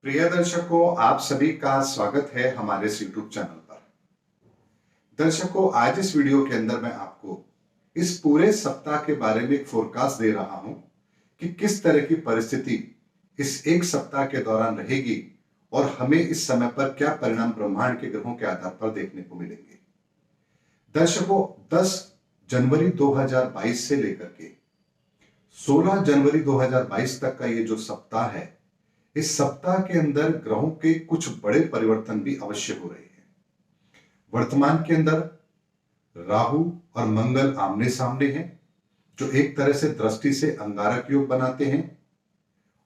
प्रिय दर्शकों, आप सभी का स्वागत है हमारे इस YouTube चैनल पर। दर्शकों, आज इस वीडियो के अंदर मैं आपको इस पूरे सप्ताह के बारे में एक फोरकास्ट दे रहा हूं कि किस तरह की परिस्थिति इस एक सप्ताह के दौरान रहेगी और हमें इस समय पर क्या परिणाम ब्रह्मांड के ग्रहों के आधार पर देखने को मिलेंगे। दर्शकों, 10 जनवरी 2022 से लेकर के 16 जनवरी 2022 तक का ये जो सप्ताह है, इस सप्ताह के अंदर ग्रहों के कुछ बड़े परिवर्तन भी अवश्य हो रहे हैं। वर्तमान के अंदर राहु और मंगल आमने सामने हैं, जो एक तरह से दृष्टि से अंगारक योग बनाते हैं,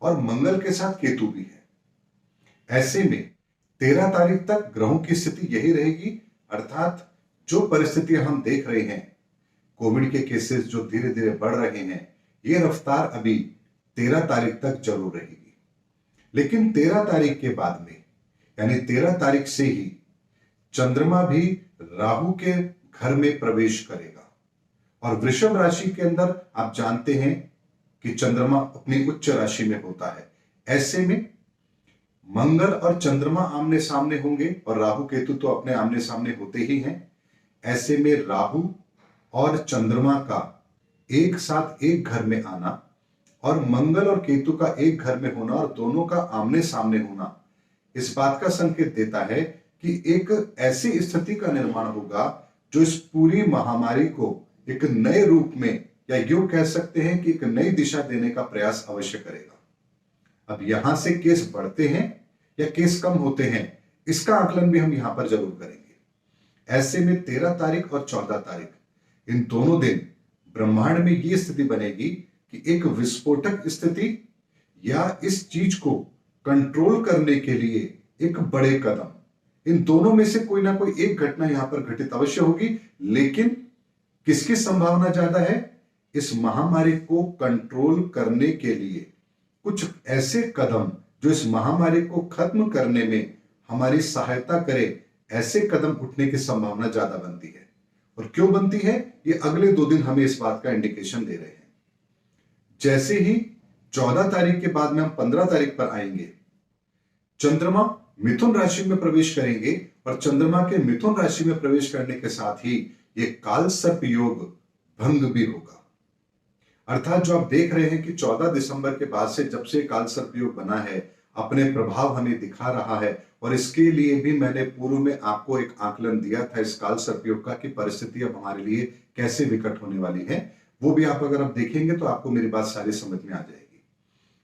और मंगल के साथ केतु भी है। ऐसे में 13 तारीख तक ग्रहों की स्थिति यही रहेगी, अर्थात जो परिस्थितियां हम देख रहे हैं, कोविड के केसेस जो धीरे धीरे बढ़ रहे हैं, ये रफ्तार अभी 13 तारीख तक जरूर रहेगी। लेकिन 13 तारीख के बाद में, यानी 13 तारीख से ही चंद्रमा भी राहु के घर में प्रवेश करेगा। और वृषभ राशि के अंदर आप जानते हैं कि चंद्रमा अपनी उच्च राशि में होता है। ऐसे में मंगल और चंद्रमा आमने सामने होंगे, और राहु केतु तो अपने आमने सामने होते ही हैं। ऐसे में राहु और चंद्रमा का एक साथ एक घर में आना और मंगल और केतु का एक घर में होना और दोनों का आमने सामने होना इस बात का संकेत देता है कि एक ऐसी स्थिति का निर्माण होगा जो इस पूरी महामारी को एक नए रूप में, या यूं कह सकते हैं कि एक नई दिशा देने का प्रयास अवश्य करेगा। अब यहां से केस बढ़ते हैं या केस कम होते हैं, इसका आकलन भी हम यहां पर जरूर करेंगे। ऐसे में 13 तारीख और 14 तारीख, इन दोनों दिन ब्रह्मांड में यह स्थिति बनेगी कि एक विस्फोटक स्थिति या इस चीज को कंट्रोल करने के लिए एक बड़े कदम, इन दोनों में से कोई ना कोई एक घटना यहां पर घटित अवश्य होगी। लेकिन किसकी संभावना ज्यादा है? इस महामारी को कंट्रोल करने के लिए कुछ ऐसे कदम जो इस महामारी को खत्म करने में हमारी सहायता करे, ऐसे कदम उठने की संभावना ज्यादा बनती है। और क्यों बनती है, ये अगले 2 दिन हमें इस बात का इंडिकेशन दे रहे हैं। जैसे ही 14 तारीख के बाद में हम 15 तारीख पर आएंगे, चंद्रमा मिथुन राशि में प्रवेश करेंगे, और चंद्रमा के मिथुन राशि में प्रवेश करने के साथ ही ये काल सर्प योग भंग भी होगा। अर्थात जो आप देख रहे हैं कि 14 दिसंबर के बाद से जब से काल सर्प योग बना है, अपने प्रभाव हमें दिखा रहा है। और इसके लिए भी मैंने पूर्व में आपको एक आकलन दिया था इस काल सर्प योग का, कि परिस्थिति अब हमारे लिए कैसे विकट होने वाली है। वो भी आप अगर देखेंगे तो आपको मेरी बात सारी समझ में आ जाएगी।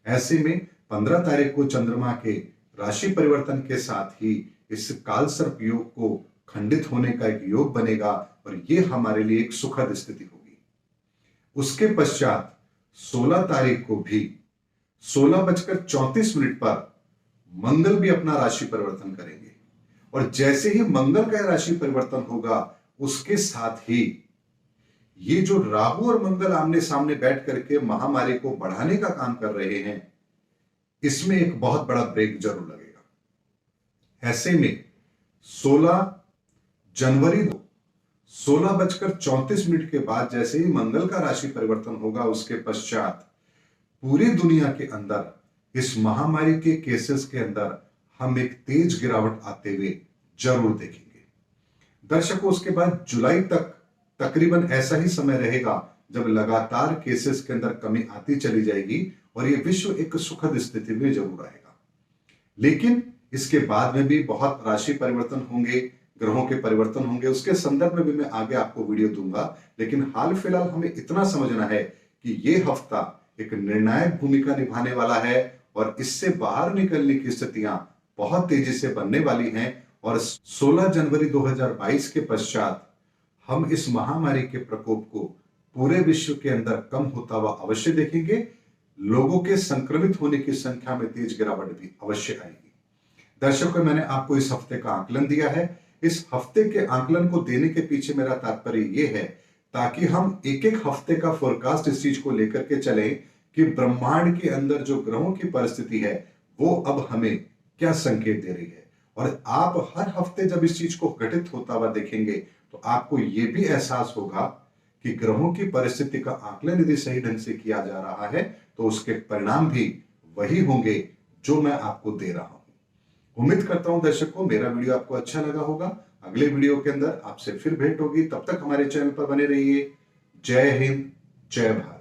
ऐसे में 15 तारीख को चंद्रमा के राशि परिवर्तन के साथ ही इस काल सर्प योग को खंडित होने का एक योग बनेगा, और ये हमारे लिए एक सुखद स्थिति होगी। उसके पश्चात 16 तारीख को भी 16:34 पर मंगल भी अपना राशि परिवर्तन करेंगे। और जैसे ही मंगल का राशि परिवर्तन होगा, उसके साथ ही ये जो राहु और मंगल आमने सामने बैठ करके महामारी को बढ़ाने का काम कर रहे हैं, इसमें एक बहुत बड़ा ब्रेक जरूर लगेगा। ऐसे में 16 जनवरी 16:34 के बाद जैसे ही मंगल का राशि परिवर्तन होगा, उसके पश्चात पूरी दुनिया के अंदर इस महामारी के केसेस के अंदर हम एक तेज गिरावट आते हुए जरूर देखेंगे। दर्शकों, उसके बाद जुलाई तक तकरीबन ऐसा ही समय रहेगा जब लगातार केसेस के अंदर कमी आती चली जाएगी, और ये विश्व एक सुखद स्थिति में जरूर आएगा। लेकिन इसके बाद में भी बहुत राशि परिवर्तन होंगे, ग्रहों के परिवर्तन होंगे, उसके संदर्भ में भी मैं आगे आपको वीडियो दूंगा। लेकिन हाल फिलहाल हमें इतना समझना है कि ये हफ्ता एक निर्णायक भूमिका निभाने वाला है, और इससे बाहर निकलने की स्थितियां बहुत तेजी से बनने वाली हैं। और 16 जनवरी 2022 के पश्चात हम इस महामारी के प्रकोप को पूरे विश्व के अंदर कम होता हुआ अवश्य देखेंगे। लोगों के संक्रमित होने की संख्या में तेज गिरावट भी अवश्य आएगी। दर्शकों, मैंने आपको इस हफ्ते का आकलन दिया है। इस हफ्ते के आकलन को देने के पीछे मेरा तात्पर्य यह है ताकि हम एक एक हफ्ते का फोरकास्ट इस चीज को लेकर के चलें कि ब्रह्मांड के अंदर जो ग्रहों की परिस्थिति है, वो अब हमें क्या संकेत दे रही है। और आप हर हफ्ते जब इस चीज को घटित होता हुआ देखेंगे, तो आपको यह भी एहसास होगा कि ग्रहों की परिस्थिति का आकलन यदि सही ढंग से किया जा रहा है, तो उसके परिणाम भी वही होंगे जो मैं आपको दे रहा हूं। उम्मीद करता हूं दर्शकों मेरा वीडियो आपको अच्छा लगा होगा। अगले वीडियो के अंदर आपसे फिर भेंट होगी, तब तक हमारे चैनल पर बने रहिए। जय हिंद, जय भारत।